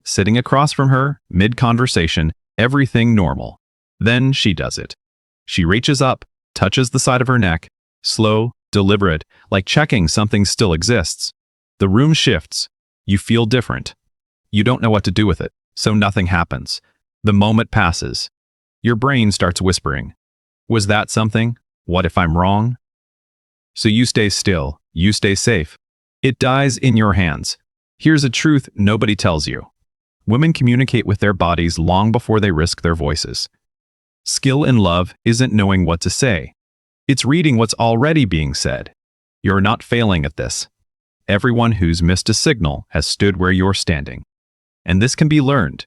sitting across from her, mid-conversation, everything normal. Then she does it. She reaches up, touches the side of her neck, slow, deliberate, like checking something still exists. The room shifts. You feel different. You don't know what to do with it, so nothing happens. The moment passes. Your brain starts whispering. Was that something? What if I'm wrong? So you stay still. You stay safe. It dies in your hands. Here's a truth nobody tells you. Women communicate with their bodies long before they risk their voices. Skill in love isn't knowing what to say. It's reading what's already being said. You're not failing at this. Everyone who's missed a signal has stood where you're standing. And this can be learned.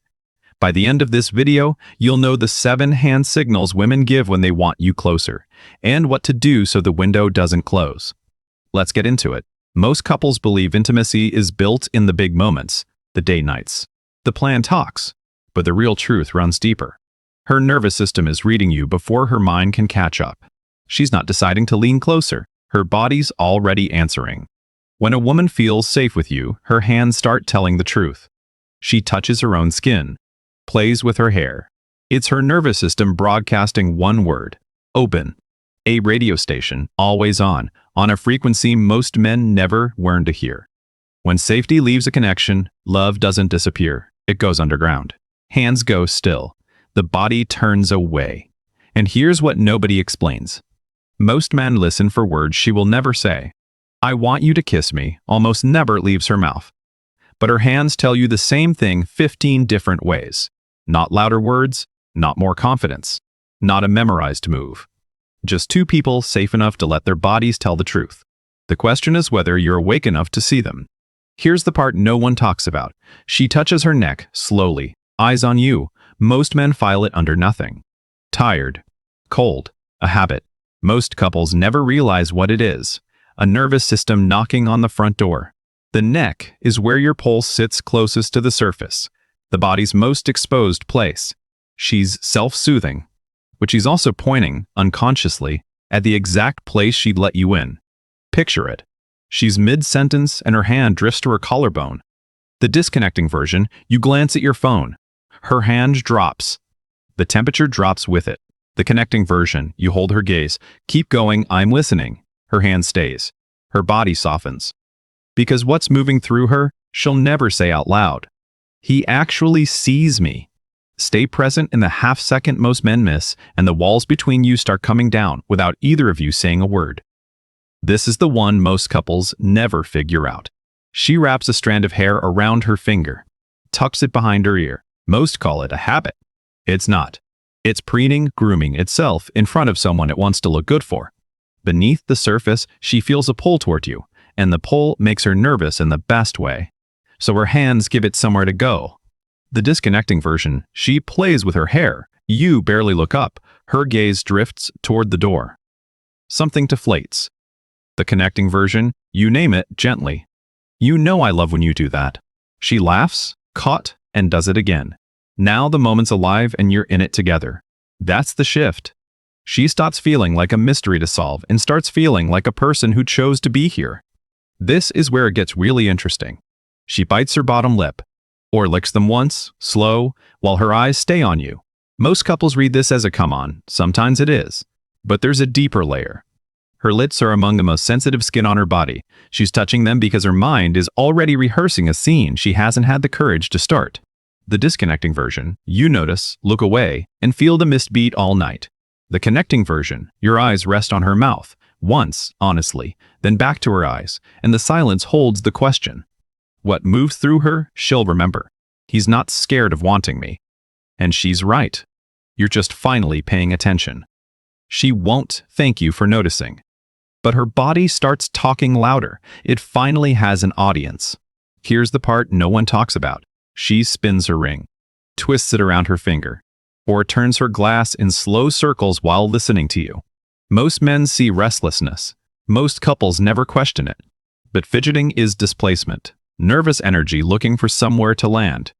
By the end of this video, you'll know the 7 hand signals women give when they want you closer, and what to do so the window doesn't close. Let's get into it. Most couples believe intimacy is built in the big moments, the date nights, the planned talks, but the real truth runs deeper. Her nervous system is reading you before her mind can catch up. She's not deciding to lean closer. Her body's already answering. When a woman feels safe with you, her hands start telling the truth. She touches her own skin, plays with her hair. It's her nervous system broadcasting one word: open. A radio station, always on a frequency most men never learn to hear. When safety leaves a connection, love doesn't disappear. It goes underground. Hands go still. The body turns away. And here's what nobody explains. Most men listen for words she will never say. I want you to kiss me almost never leaves her mouth. But her hands tell you the same thing 15 different ways. Not louder words, not more confidence, not a memorized move. Just 2 people safe enough to let their bodies tell the truth. The question is whether you're awake enough to see them. Here's the part no one talks about. She touches her neck, slowly, eyes on you. Most men file it under nothing. Tired, cold, a habit. Most couples never realize what it is. A nervous system knocking on the front door. The neck is where your pulse sits closest to the surface, the body's most exposed place. She's self-soothing, but she's also pointing, unconsciously, at the exact place she'd let you in. Picture it. She's mid-sentence and her hand drifts to her collarbone. The disconnecting version, you glance at your phone. Her hand drops. The temperature drops with it. The connecting version, you hold her gaze. Keep going, I'm listening. Her hand stays. Her body softens. Because what's moving through her, she'll never say out loud. He actually sees me. Stay present in the half-second most men miss, and the walls between you start coming down without either of you saying a word. This is the one most couples never figure out. She wraps a strand of hair around her finger, tucks it behind her ear. Most call it a habit. It's not. It's preening, grooming itself in front of someone it wants to look good for. Beneath the surface, she feels a pull toward you, and the pull makes her nervous in the best way. So her hands give it somewhere to go. The disconnecting version, she plays with her hair. You barely look up. Her gaze drifts toward the door. Something deflates. The connecting version, you name it gently. You know I love when you do that. She laughs, caught, and does it again. Now the moment's alive and you're in it together. That's the shift. She stops feeling like a mystery to solve and starts feeling like a person who chose to be here. This is where it gets really interesting. She bites her bottom lip, or licks them once, slow, while her eyes stay on you. Most couples read this as a come on. Sometimes it is. But there's a deeper layer. Her lips are among the most sensitive skin on her body. She's touching them because her mind is already rehearsing a scene she hasn't had the courage to start. The disconnecting version, you notice, look away, and feel the mist beat all night. The connecting version, your eyes rest on her mouth, once, honestly, then back to her eyes, and the silence holds the question. What moves through her, she'll remember. He's not scared of wanting me. And she's right. You're just finally paying attention. She won't thank you for noticing. But her body starts talking louder. It finally has an audience. Here's the part no one talks about. She spins her ring, twists it around her finger, or turns her glass in slow circles while listening to you. Most men see restlessness. Most couples never question it. But fidgeting is displacement, nervous energy looking for somewhere to land.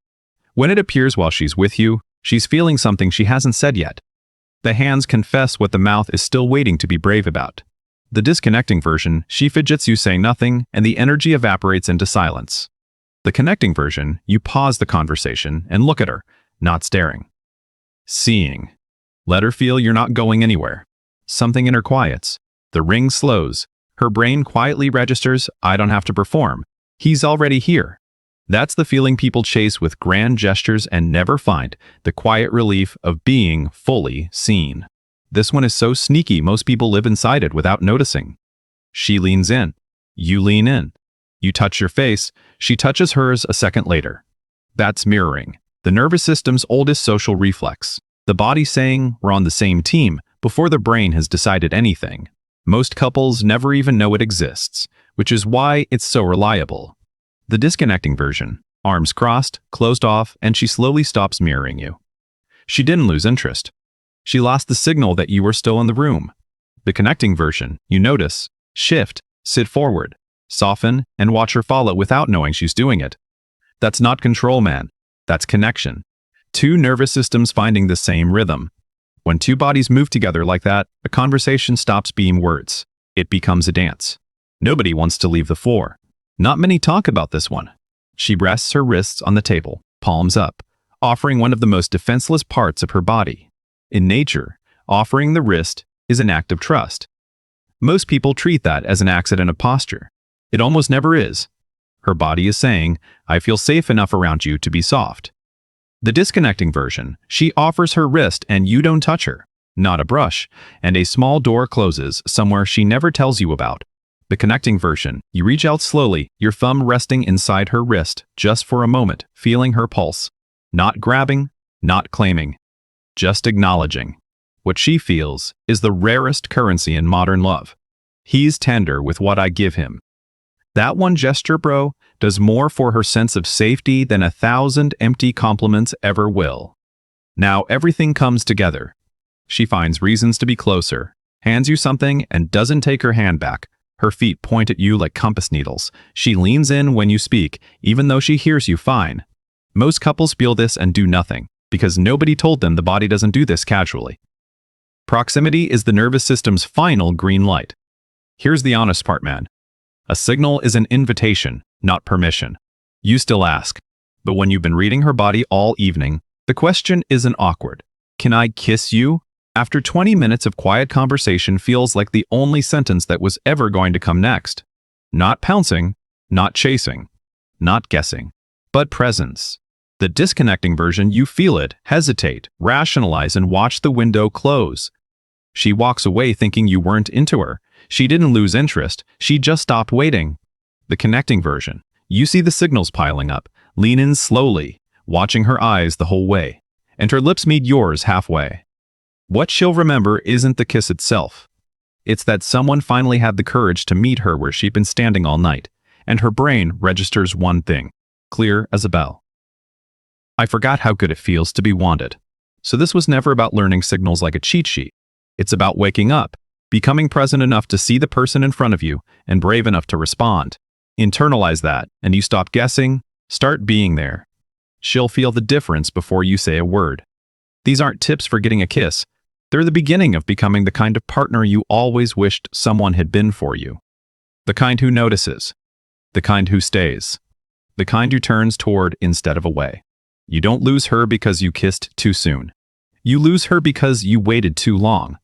When it appears while she's with you, she's feeling something she hasn't said yet. The hands confess what the mouth is still waiting to be brave about. The disconnecting version, she fidgets, you say nothing, and the energy evaporates into silence. The connecting version, you pause the conversation and look at her, not staring. Seeing. Let her feel you're not going anywhere. Something in her quiets. The ring slows. Her brain quietly registers, I don't have to perform. He's already here. That's the feeling people chase with grand gestures and never find, the quiet relief of being fully seen. This one is so sneaky most people live inside it without noticing. She leans in. You lean in. You touch your face. She touches hers a second later. That's mirroring, the nervous system's oldest social reflex. The body saying we're on the same team before the brain has decided anything. Most couples never even know it exists, which is why it's so reliable. The disconnecting version, arms crossed, closed off, and she slowly stops mirroring you. She didn't lose interest. She lost the signal that you were still in the room. The connecting version, you notice, shift, sit forward, soften, and watch her follow without knowing she's doing it. That's not control, man. That's connection. Two nervous systems finding the same rhythm. When two bodies move together like that, a conversation stops being words. It becomes a dance. Nobody wants to leave the floor. Not many talk about this one. She rests her wrists on the table, palms up, offering one of the most defenseless parts of her body. In nature, offering the wrist is an act of trust. Most people treat that as an accident of posture. It almost never is. Her body is saying, I feel safe enough around you to be soft. The disconnecting version, she offers her wrist and you don't touch her. Not a brush, and a small door closes somewhere she never tells you about. The connecting version, you reach out slowly, your thumb resting inside her wrist, just for a moment, feeling her pulse. Not grabbing, not claiming, just acknowledging. What she feels is the rarest currency in modern love. He's tender with what I give him. That one gesture, bro, does more for her sense of safety than 1,000 empty compliments ever will. Now everything comes together. She finds reasons to be closer, hands you something, and doesn't take her hand back. Her feet point at you like compass needles. She leans in when you speak, even though she hears you fine. Most couples feel this and do nothing, because nobody told them the body doesn't do this casually. Proximity is the nervous system's final green light. Here's the honest part, man. A signal is an invitation, not permission. You still ask. But when you've been reading her body all evening, the question isn't awkward. Can I kiss you? After 20 minutes of quiet conversation feels like the only sentence that was ever going to come next. Not pouncing, not chasing, not guessing, but presence. The disconnecting version, you feel it, hesitate, rationalize, and watch the window close. She walks away thinking you weren't into her. She didn't lose interest, she just stopped waiting. The connecting version, you see the signals piling up, lean in slowly, watching her eyes the whole way, and her lips meet yours halfway. What she'll remember isn't the kiss itself. It's that someone finally had the courage to meet her where she'd been standing all night, and her brain registers one thing, clear as a bell. I forgot how good it feels to be wanted. So this was never about learning signals like a cheat sheet. It's about waking up, becoming present enough to see the person in front of you, and brave enough to respond. Internalize that, and you stop guessing, start being there. She'll feel the difference before you say a word. These aren't tips for getting a kiss. They're the beginning of becoming the kind of partner you always wished someone had been for you. The kind who notices. The kind who stays. The kind who turns toward instead of away. You don't lose her because you kissed too soon. You lose her because you waited too long.